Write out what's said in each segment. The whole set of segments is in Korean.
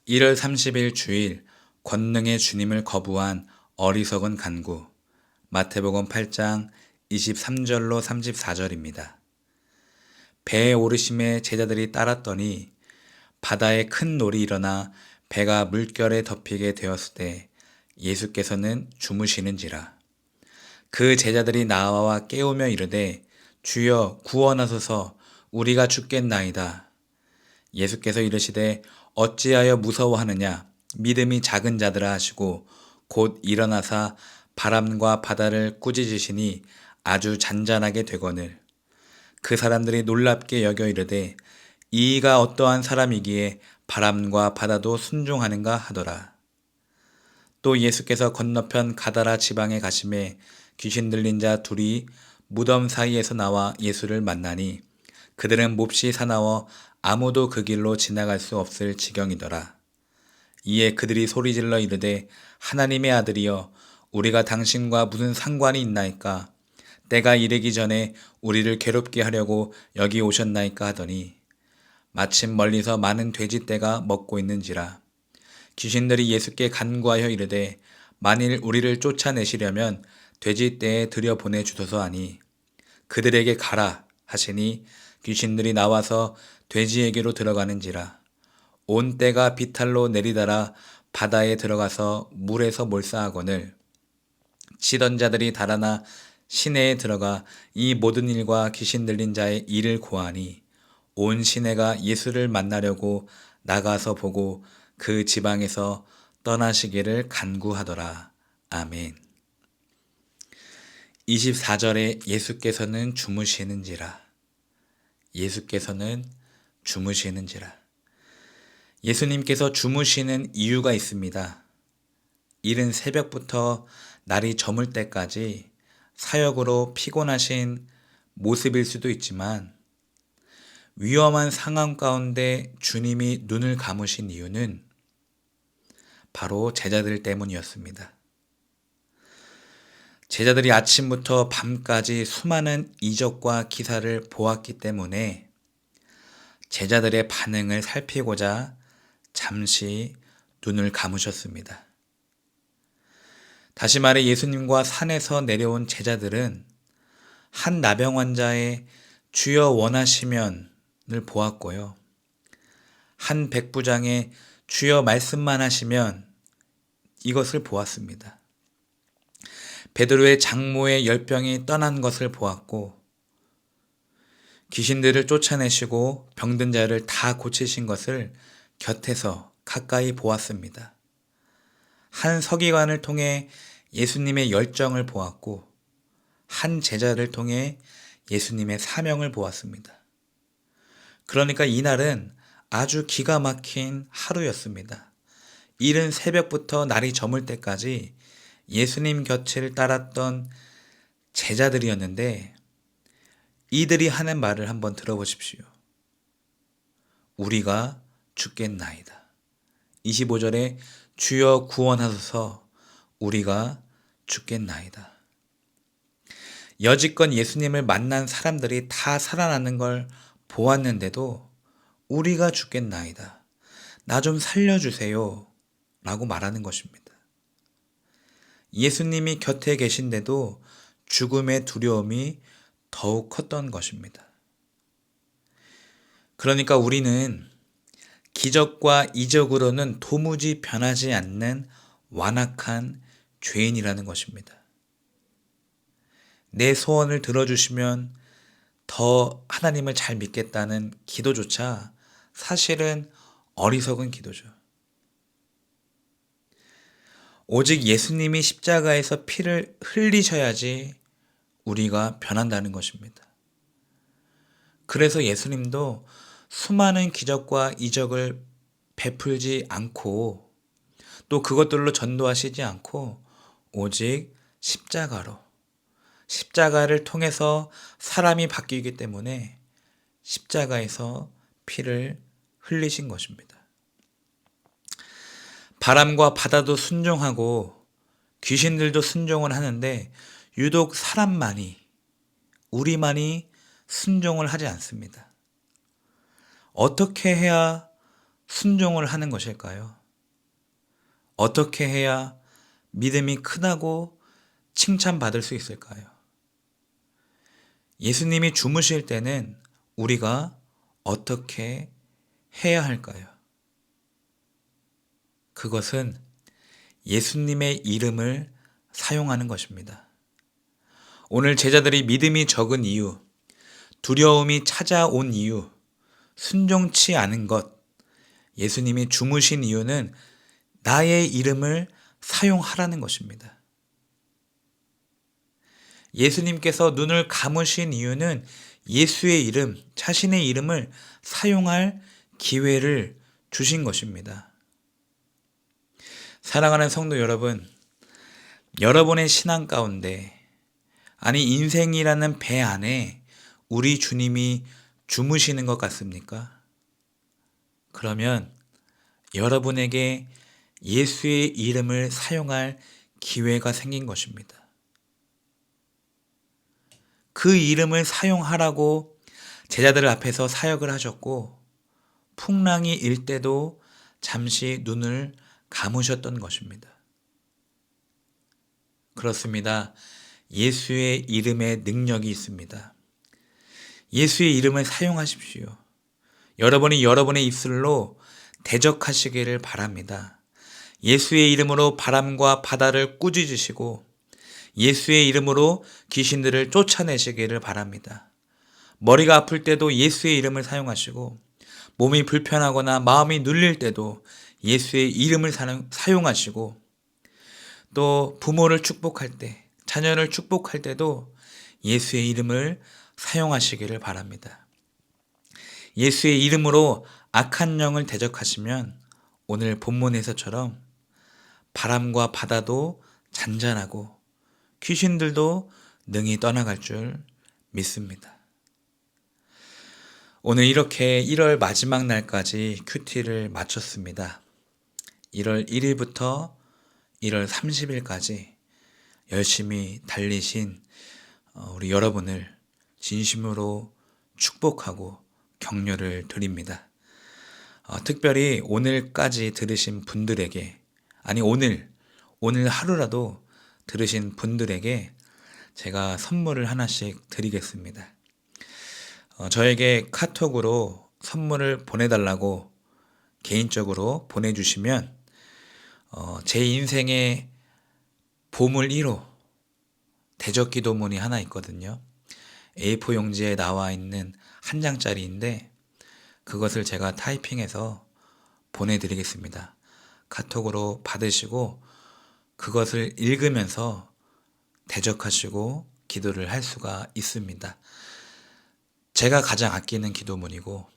1월 30일 주일 권능의 주님을 거부한 어리석은 간구. 마태복음 8장 23절로 34절입니다. 배에 오르심에 제자들이 따랐더니 바다에 큰 놀이 일어나 배가 물결에 덮이게 되었을 때 예수께서는 주무시는지라. 그 제자들이 나와 깨우며 이르되 주여 구원하소서, 우리가 죽겠나이다. 예수께서 이르시되 어찌하여 무서워하느냐, 믿음이 작은 자들아 하시고 곧 일어나사 바람과 바다를 꾸짖으시니 아주 잔잔하게 되거늘. 그 사람들이 놀랍게 여겨 이르되 이가 어떠한 사람이기에 바람과 바다도 순종하는가 하더라. 또 예수께서 건너편 가다라 지방에 가심에 귀신 들린 자 둘이 무덤 사이에서 나와 예수를 만나니 그들은 몹시 사나워 아무도 그 길로 지나갈 수 없을 지경이더라. 이에 그들이 소리질러 이르되 하나님의 아들이여, 우리가 당신과 무슨 상관이 있나이까? 때가 이르기 전에 우리를 괴롭게 하려고 여기 오셨나이까 하더니 마침 멀리서 많은 돼지떼가 먹고 있는지라. 귀신들이 예수께 간구하여 이르되 만일 우리를 쫓아내시려면 돼지떼에 들여보내 주소서 하니 그들에게 가라 하시니 귀신들이 나와서 돼지에게로 들어가는지라. 온 떼가 비탈로 내리달아 바다에 들어가서 물에서 몰사하거늘 치던 자들이 달아나 시내에 들어가 이 모든 일과 귀신 들린 자의 일을 고하니 온 시내가 예수를 만나려고 나가서 보고 그 지방에서 떠나시기를 간구하더라. 아멘. 24절에 예수께서는 주무시는지라. 예수께서는 주무시는지라. 예수님께서 주무시는 이유가 있습니다. 이른 새벽부터 날이 저물 때까지 사역으로 피곤하신 모습일 수도 있지만 위험한 상황 가운데 주님이 눈을 감으신 이유는 바로 제자들 때문이었습니다. 제자들이 아침부터 밤까지 수많은 이적과 기사를 보았기 때문에 제자들의 반응을 살피고자 잠시 눈을 감으셨습니다. 다시 말해 예수님과 산에서 내려온 제자들은 한 나병 환자의 주여 원하시면을 보았고요. 한 백부장의 주여 말씀만 하시면 이것을 보았습니다. 베드로의 장모의 열병이 떠난 것을 보았고 귀신들을 쫓아내시고 병든 자를 다 고치신 것을 곁에서 가까이 보았습니다. 한 서기관을 통해 예수님의 열정을 보았고 한 제자를 통해 예수님의 사명을 보았습니다. 그러니까 이날은 아주 기가 막힌 하루였습니다. 이른 새벽부터 날이 저물 때까지 예수님 곁을 따랐던 제자들이었는데 이들이 하는 말을 한번 들어보십시오. 우리가 죽겠나이다. 25절에 주여 구원하소서, 우리가 죽겠나이다. 여지껏 예수님을 만난 사람들이 다 살아나는 걸 보았는데도 우리가 죽겠나이다. 나 좀 살려주세요. 라고 말하는 것입니다. 예수님이 곁에 계신데도 죽음의 두려움이 더욱 컸던 것입니다. 그러니까 우리는 기적과 이적으로는 도무지 변하지 않는 완악한 죄인이라는 것입니다. 내 소원을 들어주시면 더 하나님을 잘 믿겠다는 기도조차 사실은 어리석은 기도죠. 오직 예수님이 십자가에서 피를 흘리셔야지 우리가 변한다는 것입니다. 그래서 예수님도 수많은 기적과 이적을 베풀지 않고 또 그것들로 전도하시지 않고 오직 십자가를 통해서 사람이 바뀌기 때문에 십자가에서 피를 흘리신 것입니다. 바람과 바다도 순종하고 귀신들도 순종을 하는데 유독 우리만이 순종을 하지 않습니다. 어떻게 해야 순종을 하는 것일까요? 어떻게 해야 믿음이 크다고 칭찬받을 수 있을까요? 예수님이 주무실 때는 우리가 어떻게 해야 할까요? 그것은 예수님의 이름을 사용하는 것입니다. 오늘 제자들이 믿음이 적은 이유, 두려움이 찾아온 이유, 순종치 않은 것, 예수님이 주무신 이유는 나의 이름을 사용하라는 것입니다. 예수님께서 눈을 감으신 이유는 예수의 이름, 자신의 이름을 사용할 기회를 주신 것입니다. 사랑하는 성도 여러분, 여러분의 신앙 가운데, 아니 인생이라는 배 안에 우리 주님이 주무시는 것 같습니까? 그러면 여러분에게 예수의 이름을 사용할 기회가 생긴 것입니다. 그 이름을 사용하라고 제자들 앞에서 사역을 하셨고 풍랑이 일 때도 잠시 눈을 감으셨던 것입니다. 그렇습니다. 예수의 이름에 능력이 있습니다. 예수의 이름을 사용하십시오. 여러분이 여러분의 입술로 대적하시기를 바랍니다. 예수의 이름으로 바람과 바다를 꾸짖으시고 예수의 이름으로 귀신들을 쫓아내시기를 바랍니다. 머리가 아플 때도 예수의 이름을 사용하시고 몸이 불편하거나 마음이 눌릴 때도 예수의 이름을 사용하시고 또 부모를 축복할 때, 자녀를 축복할 때도 예수의 이름을 사용하시기를 바랍니다. 예수의 이름으로 악한 영을 대적하시면 오늘 본문에서처럼 바람과 바다도 잔잔하고 귀신들도 능히 떠나갈 줄 믿습니다. 오늘 이렇게 1월 마지막 날까지 큐티를 마쳤습니다. 1월 1일부터 1월 30일까지 열심히 달리신 우리 여러분을 진심으로 축복하고 격려를 드립니다. 특별히 오늘까지 들으신 분들에게, 아니 오늘 하루라도 들으신 분들에게 제가 선물을 하나씩 드리겠습니다. 저에게 카톡으로 선물을 보내달라고 개인적으로 보내주시면 제 인생의 보물 1호 대적기도문이 하나 있거든요. A4 용지에 나와 있는 한 장짜리인데 그것을 제가 타이핑해서 보내드리겠습니다. 카톡으로 받으시고 그것을 읽으면서 대적하시고 기도를 할 수가 있습니다. 제가 가장 아끼는 기도문이고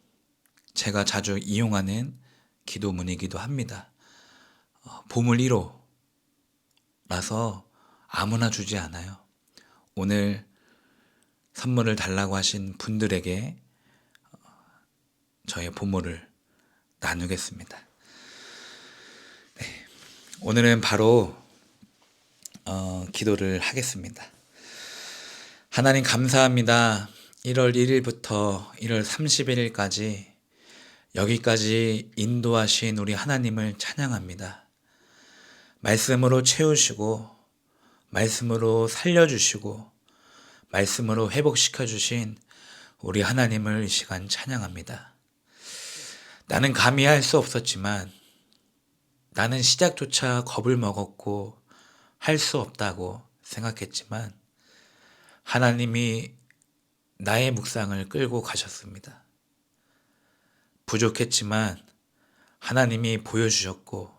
제가 자주 이용하는 기도문이기도 합니다. 보물 1호라서 아무나 주지 않아요. 오늘 선물을 달라고 하신 분들에게 저의 보물을 나누겠습니다. 네, 오늘은 바로 기도를 하겠습니다. 하나님 감사합니다. 1월 1일부터 1월 31일까지 여기까지 인도하신 우리 하나님을 찬양합니다. 말씀으로 채우시고 말씀으로 살려주시고 말씀으로 회복시켜주신 우리 하나님을 이 시간 찬양합니다. 나는 감히 할 수 없었지만 나는 시작조차 겁을 먹었고 할 수 없다고 생각했지만 하나님이 나의 묵상을 끌고 가셨습니다. 부족했지만 하나님이 보여주셨고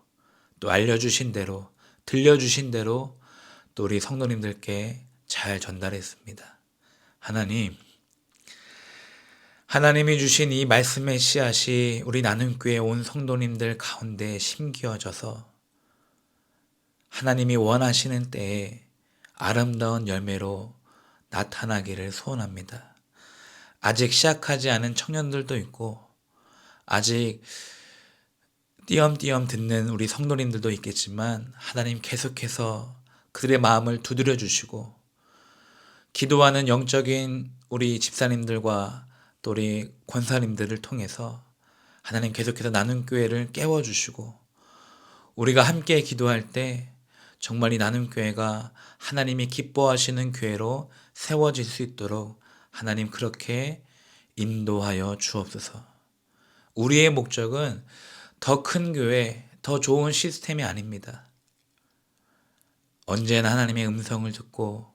또 알려주신 대로 들려주신 대로 또 우리 성도님들께 잘 전달했습니다. 하나님이 주신 이 말씀의 씨앗이 우리 나눔교회 온 성도님들 가운데 심기어져서 하나님이 원하시는 때에 아름다운 열매로 나타나기를 소원합니다. 아직 시작하지 않은 청년들도 있고 아직 띄엄띄엄 듣는 우리 성도님들도 있겠지만 하나님 계속해서 그들의 마음을 두드려 주시고 기도하는 영적인 우리 집사님들과 또 우리 권사님들을 통해서 하나님 계속해서 나눔교회를 깨워주시고 우리가 함께 기도할 때 정말 이 나눔교회가 하나님이 기뻐하시는 교회로 세워질 수 있도록 하나님 그렇게 인도하여 주옵소서. 우리의 목적은 더 큰 교회, 더 좋은 시스템이 아닙니다. 언제나 하나님의 음성을 듣고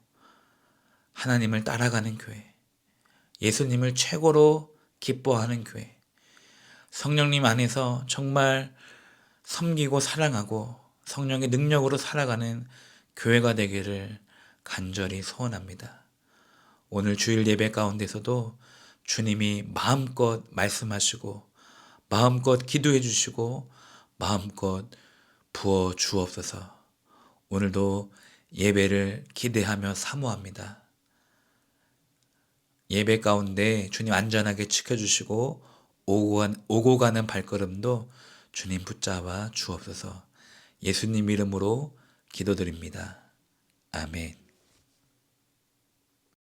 하나님을 따라가는 교회, 예수님을 최고로 기뻐하는 교회, 성령님 안에서 정말 섬기고 사랑하고 성령의 능력으로 살아가는 교회가 되기를 간절히 소원합니다. 오늘 주일 예배 가운데서도 주님이 마음껏 말씀하시고 마음껏 기도해 주시고 마음껏 부어 주옵소서. 오늘도 예배를 기대하며 사모합니다. 예배 가운데 주님 안전하게 지켜주시고 오고 가는 발걸음도 주님 붙잡아 주옵소서. 예수님 이름으로 기도드립니다. 아멘.